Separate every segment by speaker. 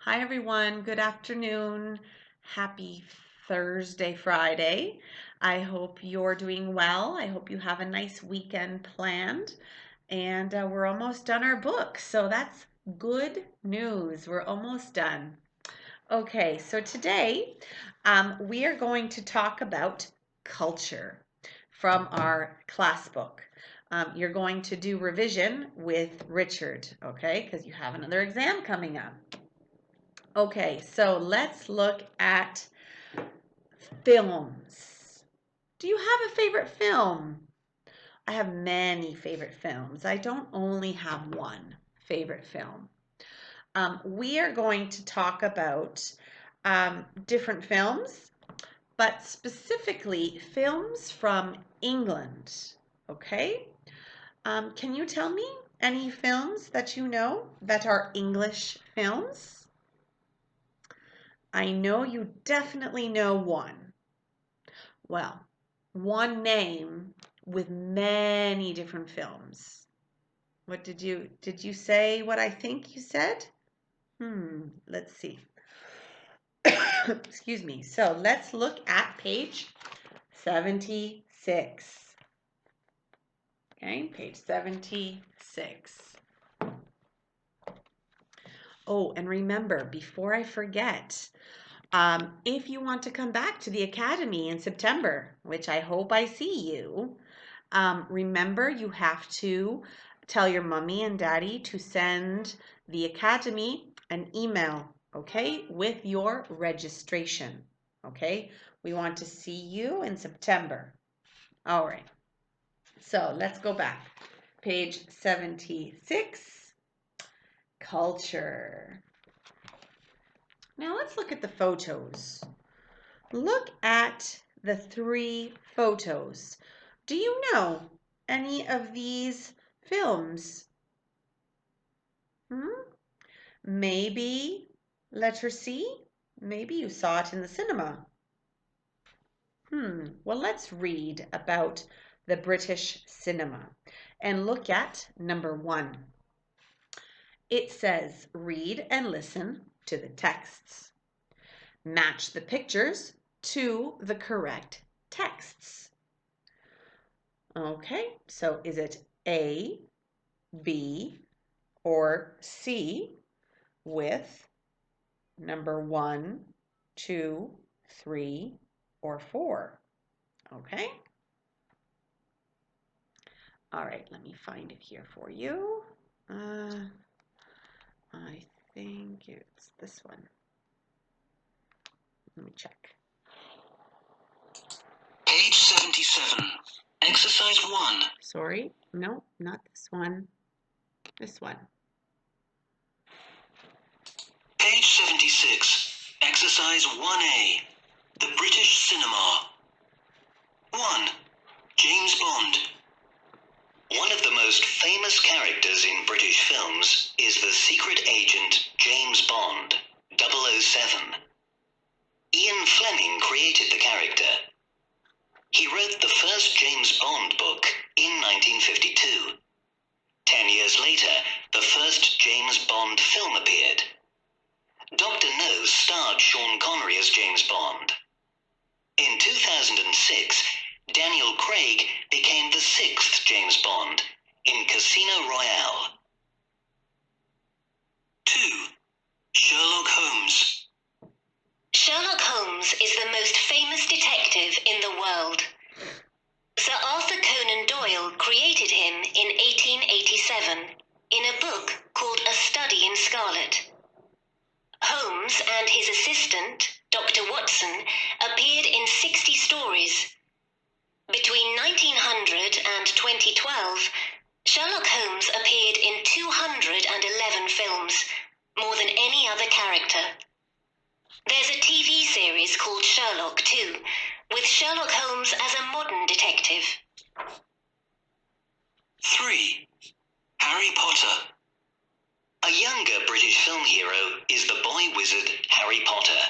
Speaker 1: Hi everyone, good afternoon. Happy Thursday, Friday. I hope you're doing well. I hope you have a nice weekend planned. And we're almost done our book, so that's good news. We're almost done. Okay, so today we are going to talk about culture from our class book. You're going to do revision with Richard, okay, because you have another exam coming up. Okay, so let's look at films. Do you have a favorite film? I have many favorite films. I don't only have one favorite film. We are going to talk about different films, but specifically films from England. Okay? Can you tell me any films that you know that are English films? I know you definitely know one. Well, one name with many different films. What did you say what I think you said? Let's see. Excuse me. So let's look at page 76. Okay, page 76. Oh, and remember, before I forget, if you want to come back to the Academy in September, which I hope I see you, remember you have to tell your mommy and daddy to send the Academy an email, okay, with your registration, okay? We want to see you in September. All right, so let's go back. Page 76, culture. Now let's look at the photos. Look at the three photos. Do you know any of these films? Maybe letter C? Maybe you saw it in the cinema. Well, let's read about the British cinema and look at number 1. It says, read and listen to the texts. Match the pictures to the correct texts. Okay, so is it A, B, or C with number 1, 2, 3, or 4? Okay. All right, let me find it here for you. I think it's this one. Let me check.
Speaker 2: Page 77, exercise 1.
Speaker 1: Sorry, no, not this one. This one.
Speaker 2: Page 76, exercise 1A, the British cinema. 1. James Bond. One of the most famous characters in British films is the secret agent James Bond, 007. Ian Fleming created the character. He wrote the first James Bond book in 1952. 10 years later, the first James Bond film appeared. Dr. No starred Sean Connery as James Bond. In 2006, Daniel Craig became the 6th James Bond in Casino Royale. 2. Sherlock Holmes.
Speaker 3: Sherlock Holmes is the most famous detective in the world. Sir Arthur Conan Doyle created him in 1887 in a book called A Study in Scarlet. Holmes and his assistant, Dr. Watson, appeared in 60 stories. Between 1900 and 2012, Sherlock Holmes appeared in 211 films, more than any other character. There's a TV series called Sherlock too, with Sherlock Holmes as a modern detective.
Speaker 2: 3. Harry Potter. A younger British film hero is the boy wizard Harry Potter.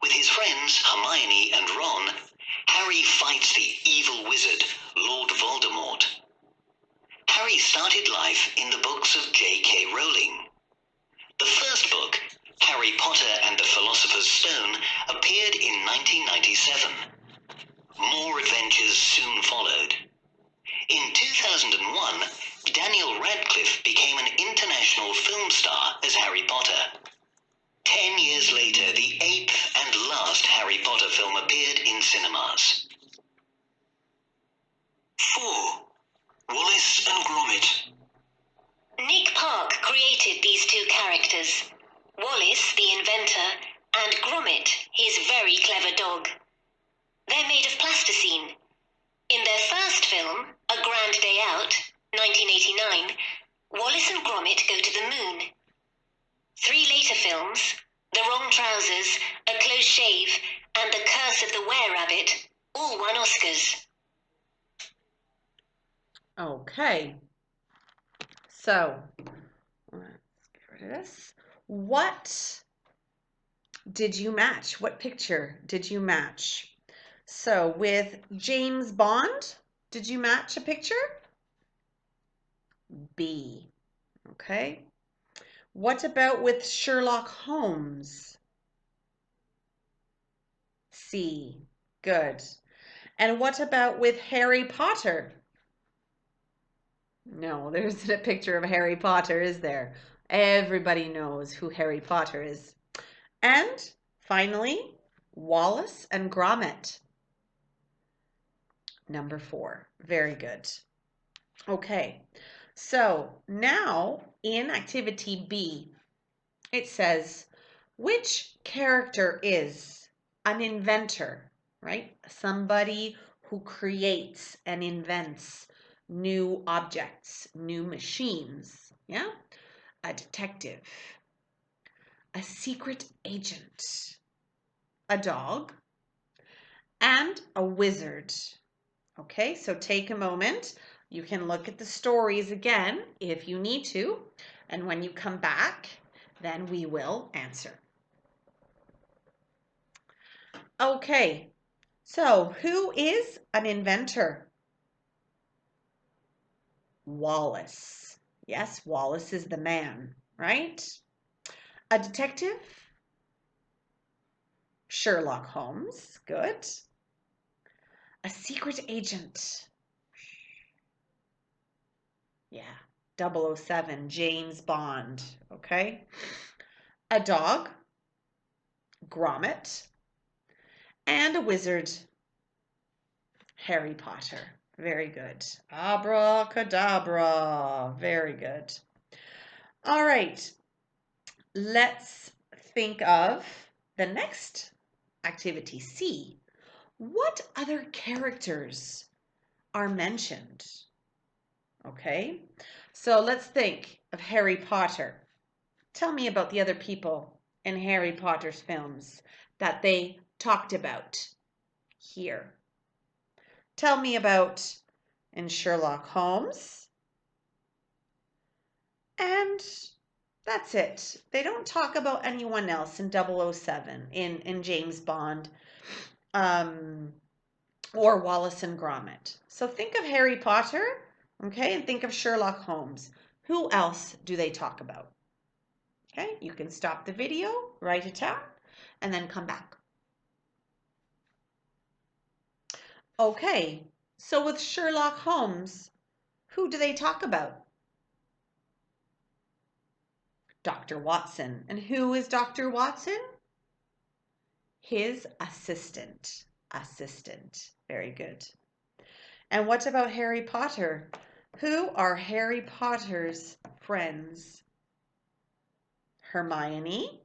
Speaker 2: With his friends Hermione and Ron, Harry fights the evil wizard Lord Voldemort. Harry started life in the books of J.K. Rowling. The first book, Harry film star as Harry Potter. 10 years later, the 8th and last Harry Potter film appeared in cinemas. 4. Wallace and Gromit.
Speaker 3: Nick Park created these two characters, Wallace, the inventor, and Gromit, his very clever dog. They're made of plasticine. In their first film, A Grand Day Out, 1989, Wallace and Gromit go to the moon. 3 later films, The Wrong Trousers, A Close Shave, and The Curse of the Were-Rabbit, all won Oscars.
Speaker 1: Okay. So, let's get rid of this. What did you match? What picture did you match? So, with James Bond, did you match a picture? B. Okay. What about with Sherlock Holmes? C. Good. And what about with Harry Potter? No, there isn't a picture of Harry Potter, is there? Everybody knows who Harry Potter is. And finally, Wallace and Gromit. Number 4. Very good. Okay, so now in activity B, it says, which character is an inventor, right? Somebody who creates and invents new objects, new machines, yeah? A detective, a secret agent, a dog, and a wizard. Okay, so take a moment. You can look at the stories again if you need to, and when you come back, then we will answer. Okay, so who is an inventor? Wallace. Yes, Wallace is the man, right? A detective? Sherlock Holmes. Good. A secret agent? Yeah, 007, James Bond. Okay. A dog? Gromit. And a wizard? Harry Potter. Very good. Abracadabra. Very good. All right. Let's think of the next activity, C. What other characters are mentioned? Okay, so let's think of Harry Potter. Tell me about the other people in Harry Potter's films that they talked about here. Tell me about in Sherlock Holmes. And that's it. They don't talk about anyone else in 007, in James Bond, or Wallace and Gromit. So think of Harry Potter, okay, and think of Sherlock Holmes. Who else do they talk about? Okay, you can stop the video, write it down, and then come back. Okay, so with Sherlock Holmes, who do they talk about? Dr. Watson. And who is Dr. Watson? His assistant. Assistant. Very good. And what about Harry Potter? Who are Harry Potter's friends? Hermione,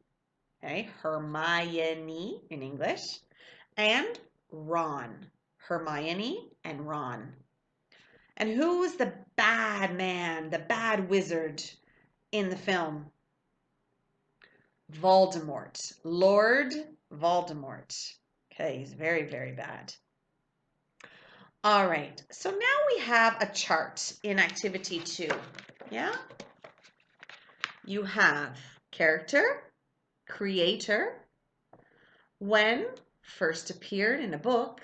Speaker 1: okay, Hermione in English, and Ron. Hermione and Ron. And who was the bad man, the bad wizard in the film? Voldemort. Lord Voldemort. Okay, he's very, very bad. All right, so now we have a chart in activity 2. Yeah? You have character, creator, when first appeared in a book,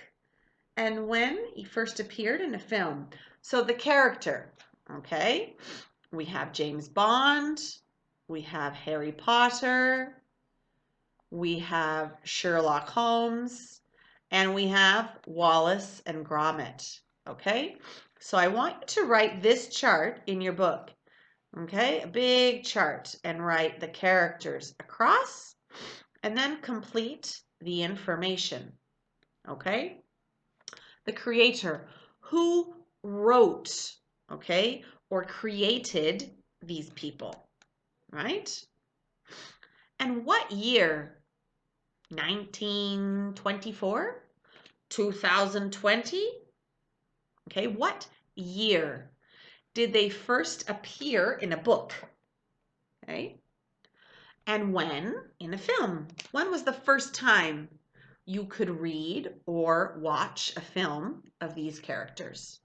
Speaker 1: and when he first appeared in a film. So the character, okay? We have James Bond, we have Harry Potter, we have Sherlock Holmes, and we have Wallace and Gromit, okay? So I want you to write this chart in your book. Okay, a big chart, and write the characters across and then complete the information. Okay? The creator, who wrote, okay, or created these people, right? And what year? 1924? 2020? Okay, what year did they first appear in a book? Okay. And when in a film? When was the first time you could read or watch a film of these characters?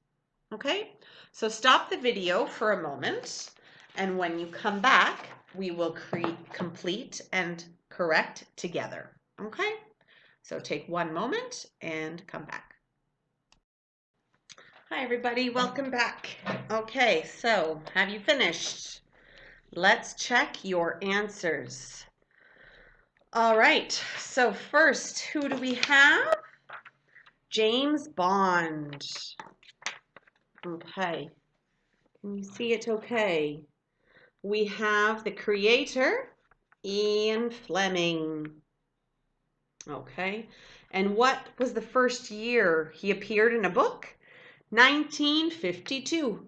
Speaker 1: Okay, so stop the video for a moment, and when you come back, we will complete and correct together. Okay, so take one moment and come back. Hi everybody, welcome back. Okay, so have you finished? Let's check your answers. All right, so first, who do we have? James Bond. Okay, can you see it okay? We have the creator, Ian Fleming. Okay, and what was the first year he appeared in a book? 1952.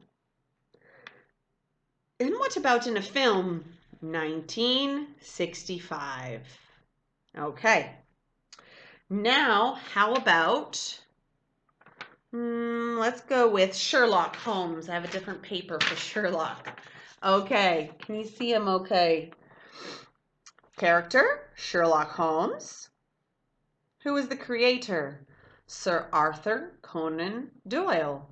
Speaker 1: And what about in a film? 1965. Okay. Now, how about, let's go with Sherlock Holmes. I have a different paper for Sherlock. Okay, can you see him okay? Character, Sherlock Holmes. Who is the creator? Sir Arthur Conan Doyle.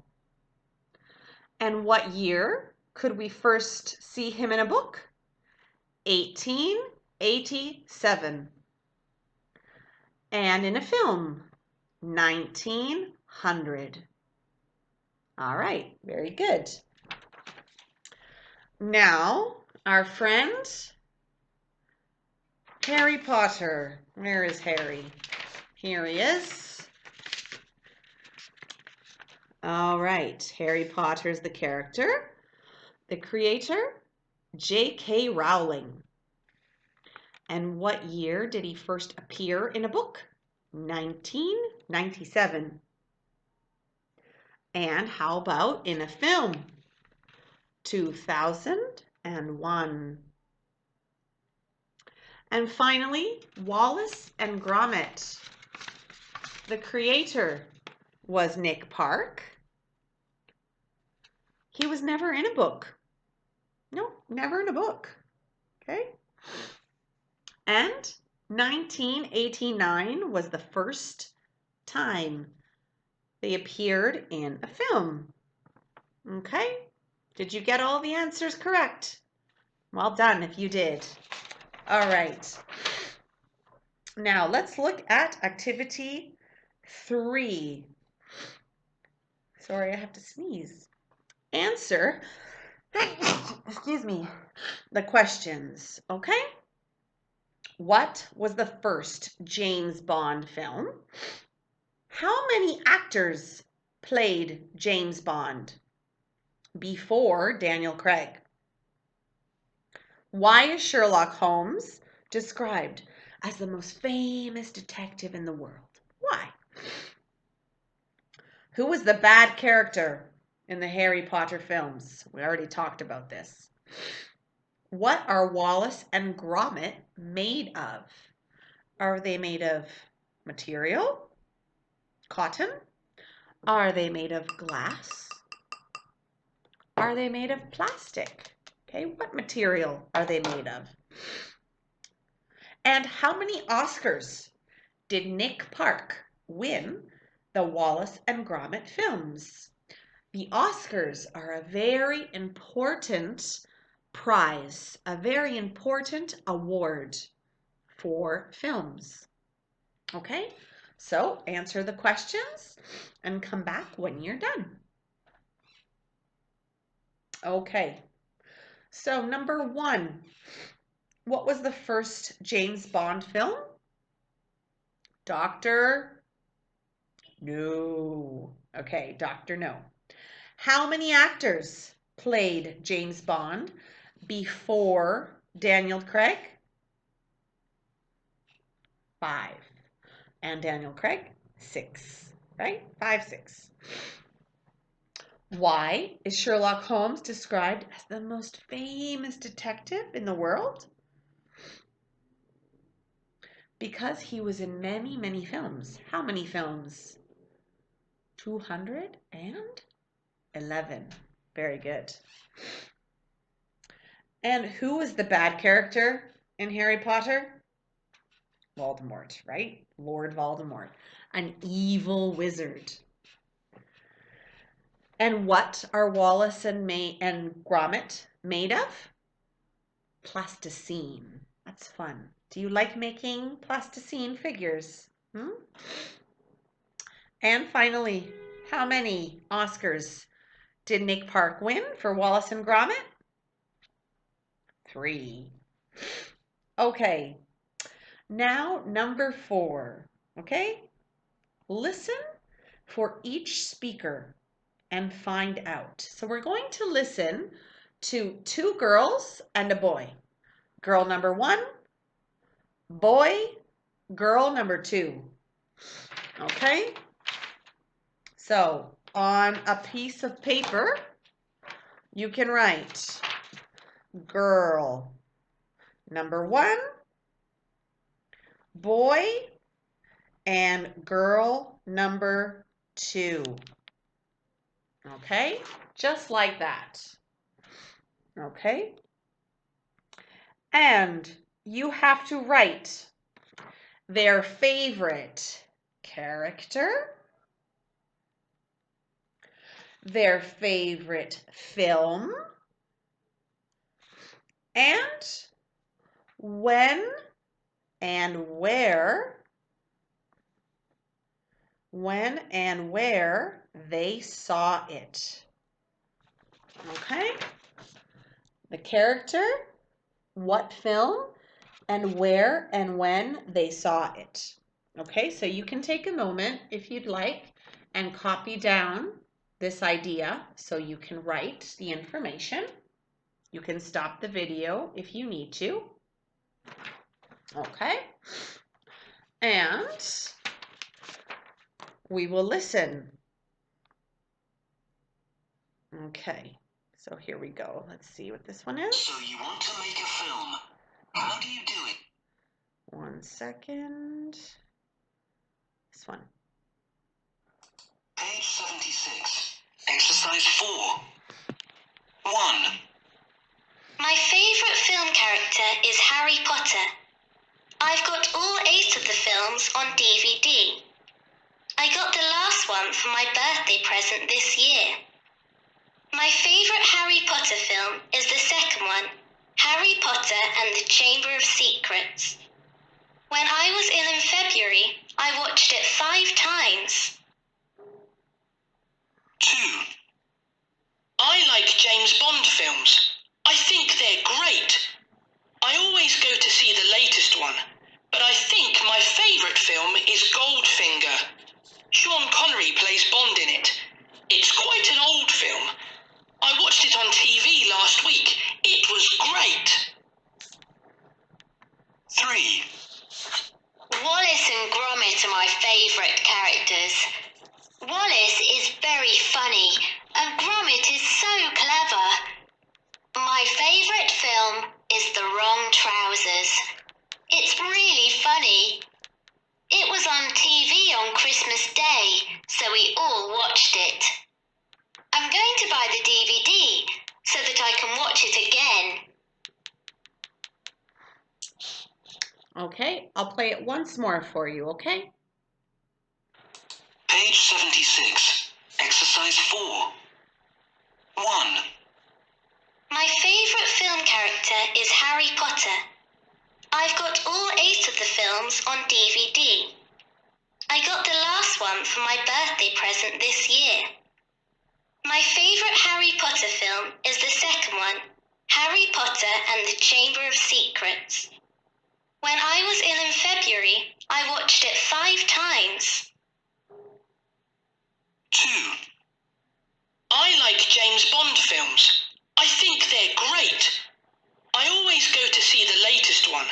Speaker 1: And what year could we first see him in a book? 1887. And in a film, 1900. All right, very good. Now, our friend Harry Potter. Where is Harry? Here he is. All right, Harry Potter's the character. The creator, J.K. Rowling. And what year did he first appear in a book? 1997. And how about in a film? 2001. And finally, Wallace and Gromit. The creator was Nick Park. He was never in a book. No, never in a book. Okay. And 1989 was the first time they appeared in a film. Okay. Did you get all the answers correct? Well done if you did. All right. Now let's look at activity 3. Sorry, I have to sneeze. Answer, excuse me, the questions, okay? What was the first James Bond film? How many actors played James Bond before Daniel Craig? Why is Sherlock Holmes described as the most famous detective in the world? Why? Who was the bad character in the Harry Potter films? We already talked about this. What are Wallace and Gromit made of? Are they made of material? Cotton? Are they made of glass? Are they made of plastic? Okay, what material are they made of? And how many Oscars did Nick Park win the Wallace and Gromit films? The Oscars are a very important prize, a very important award for films. Okay, so answer the questions and come back when you're done. Okay, so number 1, what was the first James Bond film? Doctor? No. Okay, Doctor No. How many actors played James Bond before Daniel Craig? 5. And Daniel Craig? 6. Right? 5, 6. Why is Sherlock Holmes described as the most famous detective in the world? Because he was in many, many films. How many films? 211. Very good. And who was the bad character in Harry Potter? Voldemort, right? Lord Voldemort, an evil wizard. And what are Wallace and Gromit made of? Plasticine. That's fun. Do you like making plasticine figures? And finally, how many Oscars did Nick Park win for Wallace and Gromit? 3. Okay, now number 4. Okay, listen for each speaker and find out. So we're going to listen to 2 girls and a boy. Girl number 1, boy, girl number 2. Okay? So on a piece of paper, you can write girl number 1, boy, and girl number 2. Okay? Just like that. Okay? And you have to write their favorite character, their favorite film, and when and where they saw it. Okay? The character, what film, and where and when they saw it. Okay, so you can take a moment if you'd like and copy down this idea so you can write the information. You can stop the video if you need to. Okay, and we will listen. Okay, so here we go. Let's see what this one is.
Speaker 2: So you want to make a film. How do you do it?
Speaker 1: 1 second. This one.
Speaker 2: Page 76. Exercise 4. 1.
Speaker 3: My favourite film character is Harry Potter. I've got all 8 of the films on DVD. I got the last one for my birthday present this year. My favourite Harry Potter film is the second one, Harry Potter and the Chamber of Secrets. When I was ill in February, I watched it 5 times.
Speaker 2: 2. I like James Bond films. I think they're great. I always go to see the latest one, but I think my favourite film is Goldfinger. Sean Connery plays Bond in it. It's quite an old film. I watched it on TV last week. It was great. 3.
Speaker 3: Wallace and Gromit are my favourite characters. Wallace is very funny and Gromit is so clever. My favourite film is The Wrong Trousers. It's really funny. It was on TV on Christmas Day, so we all watched it. I'm going to buy the DVD so that I can watch it again.
Speaker 1: Okay, I'll play it once more for you, okay?
Speaker 2: Page 76. Exercise 4. 1.
Speaker 3: My favourite film character is Harry Potter. I've got all 8 of the films on DVD. I got the last one for my birthday present this year. My favourite Harry Potter film is the second one, Harry Potter and the Chamber of Secrets. When I was ill in February, I watched it 5 times.
Speaker 2: 2. I like James Bond films. I think they're great. I always go to see the latest one,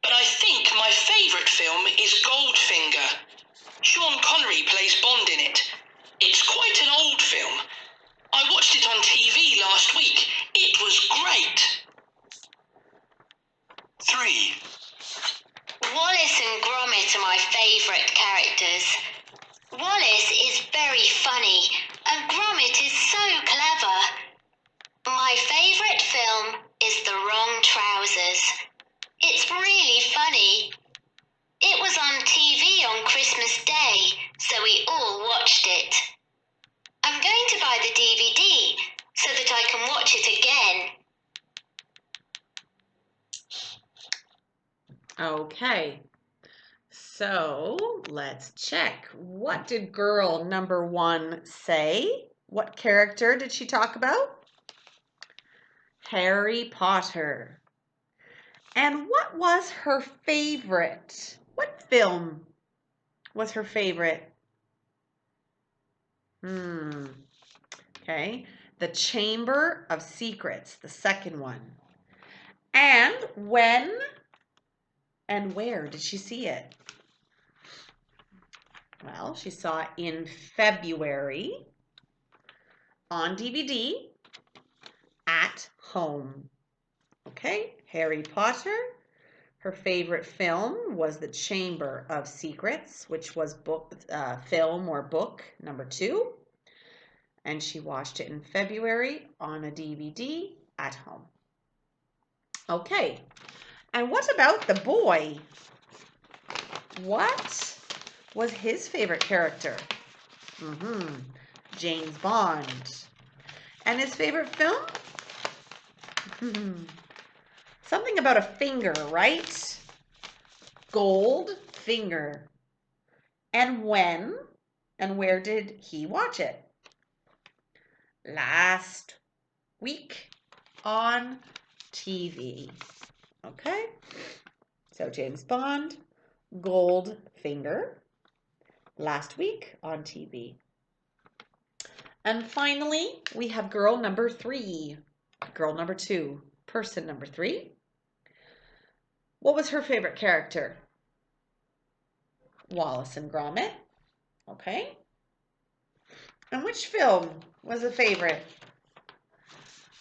Speaker 2: but I think my favourite film is Goldfinger. Sean Connery plays Bond in it. It's quite an old film. I watched it on TV last week. It was great. 3.
Speaker 3: Wallace and Gromit are my favourite characters. Wallace is very funny, and Gromit is so clever. My favourite film is The Wrong Trousers. It's really funny. It was on TV on Christmas Day, so we all watched it. I'm going to buy the DVD so that I can watch it again.
Speaker 1: Okay, so let's check. What did girl number 1 say? What character did she talk about? Harry Potter. And what was her favorite? What film was her favorite? Okay, The Chamber of Secrets, the second one. And when and where did she see it? Well, she saw it in February on DVD at home. Okay, Harry Potter. Her favorite film was The Chamber of Secrets, which was film or book number 2. And she watched it in February on a DVD at home. Okay, and what about the boy? What was his favorite character? James Bond. And his favorite film? Something about a finger, right? Goldfinger. And when and where did he watch it? Last week on TV. Okay? So James Bond, Goldfinger, last week on TV. And finally, we have girl number 3, girl number 2, person number 3. What was her favorite character? Wallace and Gromit. Okay. And which film was a favorite?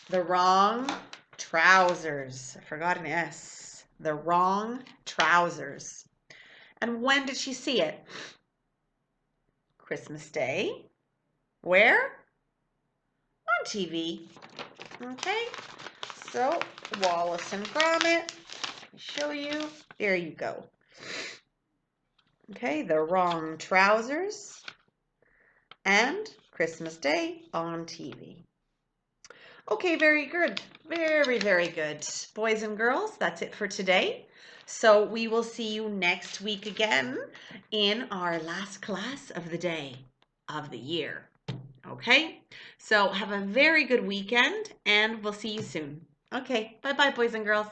Speaker 1: The Wrong Trousers. I forgot an S. The Wrong Trousers. And when did she see it? Christmas Day. Where? On TV. Okay. So, Wallace and Gromit. Let me show you. There you go. Okay, The Wrong Trousers and Christmas Day on TV. Okay, very good. Very, very good. Boys and girls, that's it for today. So we will see you next week again in our last class of the day, of the year. Okay, so have a very good weekend and we'll see you soon. Okay, bye-bye, boys and girls.